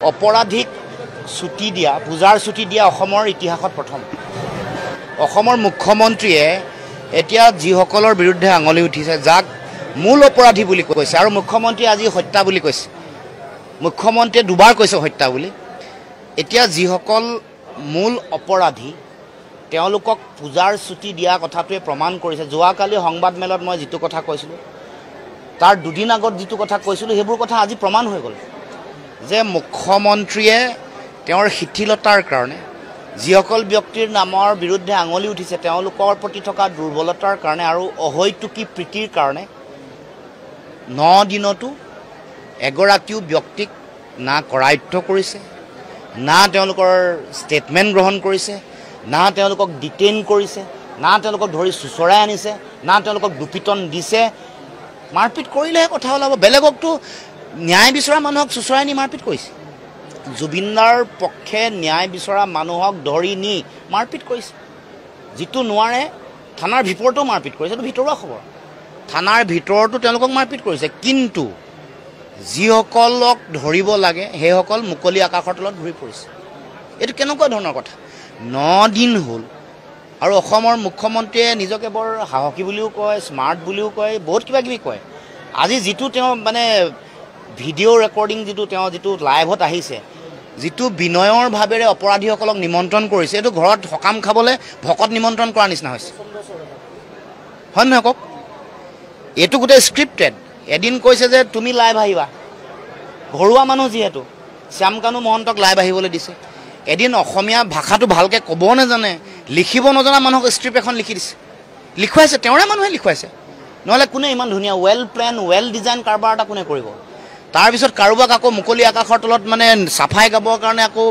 অপৰাধীক ছুটি দিয়া পূজাৰ ছুটি দিয়া অসমৰ ইতিহাসত প্ৰথম অসমৰ মুখ্যমন্ত্ৰীয়ে এতিয়া যিসকলৰ বিৰুদ্ধে আঙুলি উঠিছে যাক মূল অপৰাধী বুলি কৈছে আৰু মুখ্যমন্ত্ৰীয়ে আজি হত্যা বুলি কৈছে মুখ্যমন্ত্ৰীয়ে দুবাৰ কৈছে হত্যা বুলি এতিয়া যিসকল মূল অপৰাধী তেওঁলোকক পূজাৰ ছুটি দিয়া কথাটোৱে প্ৰমাণ কৰিছে যোৱাকালি সংবাদমেলত মই যিটো কথা কৈছিলোঁ তাৰ দুদিন আগত যিটো কথা কৈছিলোঁ সেইবোৰ কথা আজি প্ৰমাণ হৈ গ'ল যে মুখ্যমন্ত্ৰীয়ে তেওঁৰ শিথিলতাৰ কাৰণে যিসকল ব্যক্তিৰ নামৰ বিৰুদ্ধে আঙুলি উঠিছে তেওঁলোকৰ প্ৰতি থকা দুৰ্বলতাৰ কাৰণে আৰু অহৈতুকী প্ৰীতিৰ কাৰণে 9 দিনতো এগৰাকীও ব্যক্তিক না কৰায়ত্ব কৰিছে না তেওঁলোকৰ ষ্টেটমেণ্ট গ্ৰহণ কৰিছে না তেওঁলোকক ডিটেইন কৰিছে না তেওঁলোকক ধৰি চুচৰাই আনিছে না তেওঁলোকক দুপিটন দিছে মাৰপিট কৰিলেহে কথা ওলাব বেলেগকতো ন্যায় বিচৰা মানুহক চুচৰাই নি মাৰপিট কৰিছে জুবিনাৰ পক্ষে ন্যায় বিচৰা মানুহক ধৰি নি মাৰপিট কৰিছে যিটো নোৱাৰে থানাৰ ভিতৰতো মাৰপিট কৰিছে এইটো ভিতৰুৱা খবৰ থানাৰ ভিতৰতো তেওঁলোকক মাৰপিট কৰিছে কিন্তু যিসকলক ধৰিব লাগে সেইসকল মুকলি আকাশৰ তলত ঘূৰি পৰিছে এইটো কেনেকুৱা ধৰণৰ কথা 9 দিন হ'ল আৰু অসমৰ মুখ্যমন্ত্ৰীয়ে নিজকে বৰ সাহসী বুলিও কয় স্মাৰ্ট বুলিও কয় বহুত কিবা কিবি কয় আজি যিটো তেওঁ মানে ভিডিঅ' ৰেকৰ্ডিং যিটো লাইভত আহিছে যিটো বিনয়ৰ ভাৱেৰে অপৰাধীসকলক নিমন্ত্ৰণ কৰিছে এইটো ঘৰত সকাম খাবলৈ ভকত নিমন্ত্ৰণ কৰাৰ নিচিনা হৈছে হয় নহয় কওক এইটো গোটেই স্ক্ৰিপ্টেড এদিন কৈছে যে তুমি লাইভ আহিবা ঘৰুৱা মানুহ যিহেতু শ্যামকানু মহন্তক লাইভ আহিবলৈ দিছে এদিন অসমীয়া ভাষাটো ভালকৈ ক'ব নাজানে লিখিব নজনা মানুহক স্ক্ৰিপ্ট এখন লিখি দিছে লিখুৱাইছে তেওঁৰে মানুহে লিখুৱাইছে নহ'লে কোনে ইমান ধুনীয়া ৱেল প্লেন ৱেল ডিজাইন কাৰবাৰ এটা কোনে কৰিব তাৰপিছত কাৰোবাক আকৌ মুকলি আকাশৰ তলত মানে চাফাই গাবৰ কাৰণে আকৌ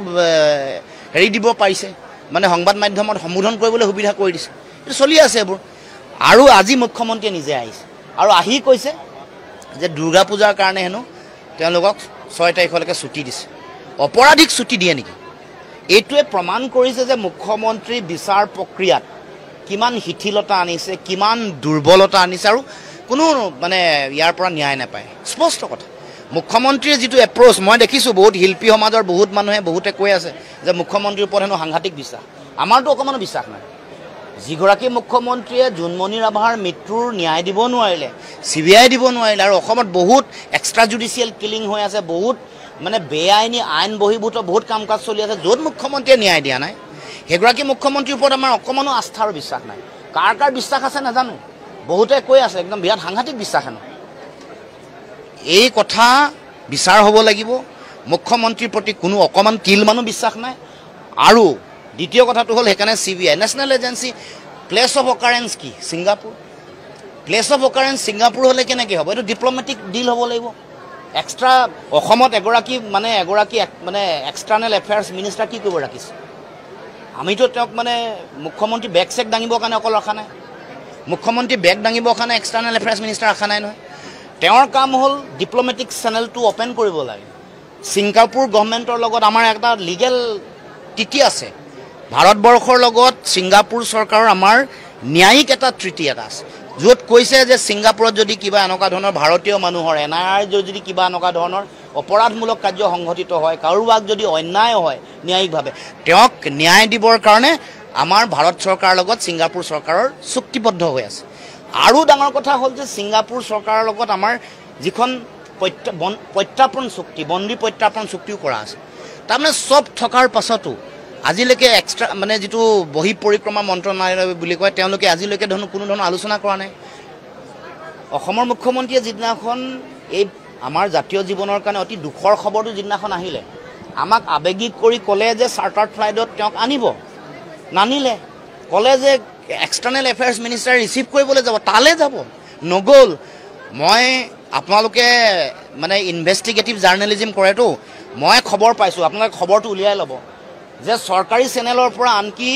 হেৰি দিব পাৰিছে মানে সংবাদ মাধ্যমত সম্বোধন কৰিবলৈ সুবিধা কৰি দিছে এইটো চলি আছে এইবোৰ আৰু আজি মুখ্যমন্ত্ৰীয়ে নিজে আহিছে আৰু আহি কৈছে যে দুৰ্গা পূজাৰ কাৰণে হেনো তেওঁলোকক 6 তাৰিখলৈকে ছুটি দিছে অপৰাধীক ছুটি দিয়ে নেকি এইটোৱে প্ৰমাণ কৰিছে যে মুখ্যমন্ত্ৰী বিচাৰ প্ৰক্ৰিয়াত কিমান শিথিলতা আনিছে কিমান দুৰ্বলতা আনিছে আৰু কোনো মানে ইয়াৰ পৰা ন্যায় নাপায় স্পষ্ট কথা মুখ্যমন্ত্ৰীৰ যিটো এপ্ৰ'চ মই দেখিছোঁ বহুত শিল্পী সমাজৰ বহুত মানুহে বহুতে কৈ আছে যে মুখ্যমন্ত্ৰীৰ ওপৰত হেনো সাংঘাতিক বিশ্বাস আমাৰতো অকণমানো বিশ্বাস নাই যিগৰাকী মুখ্যমন্ত্ৰীয়ে জোনমণি ৰাভাৰ মৃত্যুৰ ন্যায় দিব নোৱাৰিলে CBI দিব নোৱাৰিলে আৰু অসমত বহুত এক্সট্ৰা জুডিচিয়েল কিলিং হৈ আছে বহুত মানে বেআইনী আইন বহিৰ্ভূত বহুত কাম কাজ চলি আছে য'ত মুখ্যমন্ত্ৰীয়ে ন্যায় দিয়া নাই সেইগৰাকী মুখ্যমন্ত্ৰীৰ ওপৰত আমাৰ অকণমানো আস্থা আৰু বিশ্বাস নাই কাৰ বিশ্বাস আছে নাজানো বহুতে কৈ আছে একদম বিৰাট সাংঘাতিক বিশ্বাস হেনো এই কথা বিচাৰ হ'ব লাগিব মুখ্যমন্ত্ৰীৰ প্ৰতি কোনো অকণমান তিলমানো বিশ্বাস নাই আৰু দ্বিতীয় কথাটো হ'ল সেইকাৰণে CBI national agency place of occurrence কি Singapore place of occurrence Singapore হ'লে কেনেকৈ হ'ব এইটো ডিপ্ল'মেটিক ডিল হ'ব লাগিব এক্সট্ৰা অসমত এগৰাকী এক্সটাৰ্নেল এফেয়াৰ্ছ মিনিষ্টাৰ কি কৰিব ৰাখিছে আমিতো তেওঁক মানে মুখ্যমন্ত্ৰী বেগ চেক দাঙিবৰ কাৰণে অকল ৰখা নাই মুখ্যমন্ত্ৰী বেগ দাঙিবৰ কাৰণে এক্সটাৰ্নেল এফেয়াৰ্ছ মিনিষ্টাৰ ৰখা নাই নহয় তেওঁৰ কাম হ'ল ডিপ্ল'মেটিক চেনেলটো অ'পেন কৰিব লাগে ছিংগাপুৰ গভৰ্ণমেণ্টৰ লগত আমাৰ এটা লিগেল ট্ৰিটি আছে ভাৰতবৰ্ষৰ লগত ছিংগাপুৰ চৰকাৰৰ আমাৰ ন্যায়িক এটা ট্ৰিটি এটা আছে য'ত কৈছে যে ছিংগাপুৰত যদি কিবা এনেকুৱা ধৰণৰ ভাৰতীয় মানুহৰ NIR যদি কিবা এনেকুৱা ধৰণৰ অপৰাধমূলক কাৰ্য সংঘটিত হয় কাৰোবাক যদি অন্যায় হয় ন্যায়িকভাৱে তেওঁক ন্যায় দিবৰ কাৰণে আমাৰ ভাৰত চৰকাৰৰ লগত ছিংগাপুৰ চৰকাৰৰ চুক্তিবদ্ধ হৈ আছে আৰু ডাঙৰ কথা হ'ল যে ছিংগাপুৰ চৰকাৰৰ লগত আমাৰ যিখন প্ৰত্যাৰ্পণ চুক্তি বন্দী প্ৰত্যাৰ্পণ চুক্তিও কৰা আছে তাৰমানে চব থকাৰ পাছতো আজিলৈকে এক্সট্ৰা মানে যিটো বহি পৰিক্ৰমা মন্ত্ৰণালয় বুলি কয় তেওঁলোকে আজিলৈকে কোনো ধৰণৰ আলোচনা কৰা নাই অসমৰ মুখ্যমন্ত্ৰীয়ে যিদিনাখন এই আমাৰ জাতীয় জীৱনৰ কাৰণে অতি দুখৰ খবৰটো যিদিনাখন আহিলে আমাক আৱেগিক কৰি ক'লে যে চাৰ্টাৰ্ড ফ্লাইটত তেওঁক আনিব নানিলে ক'লে যে এক্সটাৰ্নেল এফেয়াৰ্ছ মিনিষ্টাৰে ৰিচিভ কৰিবলৈ যাব তালৈ যাব নগ'ল মই আপোনালোকে মানে ইনভেষ্টিগেটিভ জাৰ্নেলিজিম কৰেতো মই খবৰ পাইছোঁ আপোনালোকে খবৰটো উলিয়াই ল'ব যে চৰকাৰী চেনেলৰ পৰা আনকি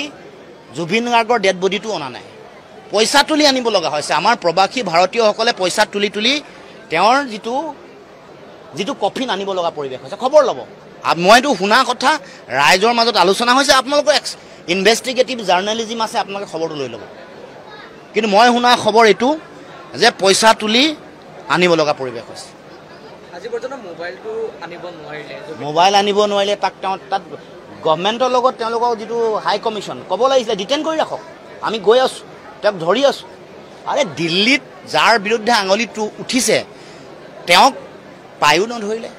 জুবিন গাৰ্গৰ ডেড বডিটো অনা নাই পইচা তুলি আনিব লগা হৈছে আমাৰ প্ৰবাসী ভাৰতীয়সকলে পইচা তুলি তেওঁৰ যিটো কফিন আনিব লগা পৰিৱেশ হৈছে খবৰ ল'ব মইতো শুনা কথা ৰাইজৰ মাজত আলোচনা হৈছে আপোনালোকৰ ইনভেষ্টিগেটিভ জাৰ্নেলিজিম আছে আপোনালোকে খবৰটো লৈ ল'ব কিন্তু মই শুনা খবৰ এইটো যে পইচা তুলি আনিব লগা পৰিৱেশ হৈছে আজি পৰ্যন্ত মোবাইলটো আনিব নোৱাৰিলে মোবাইল আনিব নোৱাৰিলে তাক তাত গভৰ্ণমেণ্টৰ লগত তেওঁলোকৰ যিটো হাই কমিশ্যন ক'ব লাগিছিলে ডিটেইন কৰি ৰাখক আমি গৈ আছোঁ তেওঁক ধৰি আছোঁ আৰে দিল্লীত যাৰ বিৰুদ্ধে আঙুলিটো উঠিছে তেওঁক পায়ো নধৰিলে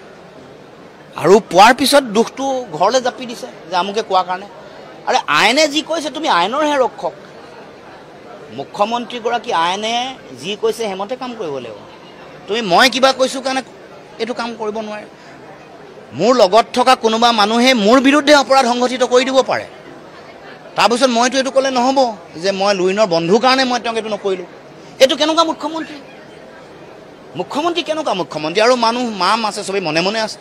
আৰু পোৱাৰ পিছত দুখটো ঘৰলৈ জাপি দিছে যে আমুকে কোৱাৰ কাৰণে আৰে আইনে যি কৈছে তুমি আইনৰহে ৰক্ষক মুখ্যমন্ত্ৰীগৰাকী আইনে যি কৈছে সেইমতে কাম কৰিব লাগিব তুমি মই কিবা কৈছোঁ কাৰণে এইটো কাম কৰিব নোৱাৰে মোৰ লগত থকা কোনোবা মানুহে মোৰ বিৰুদ্ধে অপৰাধ সংঘটিত কৰি দিব পাৰে তাৰপিছত মইতো এইটো ক'লে নহ'ব যে মই লুইনৰ বন্ধুৰ কাৰণে মই তেওঁক এইটো নকৰিলোঁ এইটো কেনেকুৱা মুখ্যমন্ত্ৰী কেনেকুৱা মুখ্যমন্ত্ৰী আৰু মানুহ মাম আছে চবেই মনে মনে আছে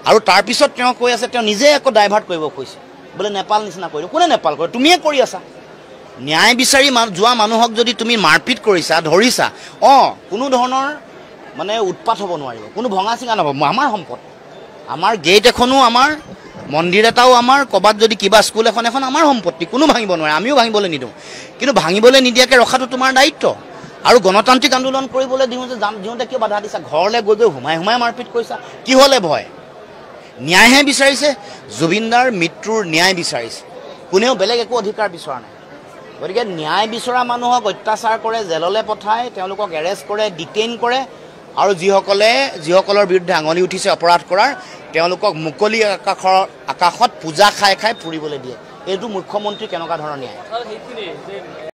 আৰু তাৰপিছত তেওঁ কৈ আছে তেওঁ নিজে একো ডাইভাৰ্ট কৰিব কৈছে বোলে নেপাল নিচিনা কৰিলোঁ কোনে নেপাল কৰে তুমিয়ে কৰি আছা ন্যায় বিচাৰি যোৱা মানুহক যদি তুমি মাৰপিট কৰিছা ধৰিছা কোনো ধৰণৰ মানে উৎপাত হ'ব নোৱাৰিব কোনো ভঙা চিঙা নহ'ব আমাৰ সম্পদ আমাৰ গেট এখনো আমাৰ মন্দিৰ এটাও আমাৰ ক'ৰবাত যদি কিবা স্কুল এখন আমাৰ সম্পত্তি কোনো ভাঙিব নোৱাৰে আমিও ভাঙিবলৈ নিদিওঁ কিন্তু ভাঙিবলৈ নিদিয়াকৈ ৰখাটো তোমাৰ দায়িত্ব আৰু গণতান্ত্ৰিক আন্দোলন কৰিবলৈ দিওঁতে কিয় বাধা দিছা ঘৰলৈ গৈ সোমাই মাৰপিট কৰিছা কিহলে ভয় ন্যায়হে বিচাৰিছে জুবিনদাৰ মৃত্যুৰ ন্যায় বিচাৰিছে কোনেও বেলেগ একো অধিকাৰ বিচৰা নাই গতিকে ন্যায় বিচৰা মানুহক অত্যাচাৰ কৰে জেললৈ পঠায় তেওঁলোকক এৰেষ্ট কৰে ডিটেইন কৰে আৰু যিসকলৰ বিৰুদ্ধে আঙুলি উঠিছে অপৰাধ কৰাৰ তেওঁলোকক মুকলি আকাশত পূজা খাই ফুৰিবলৈ দিয়ে এইটো মুখ্যমন্ত্ৰী কেনেকুৱা ধৰণৰ ন্যায়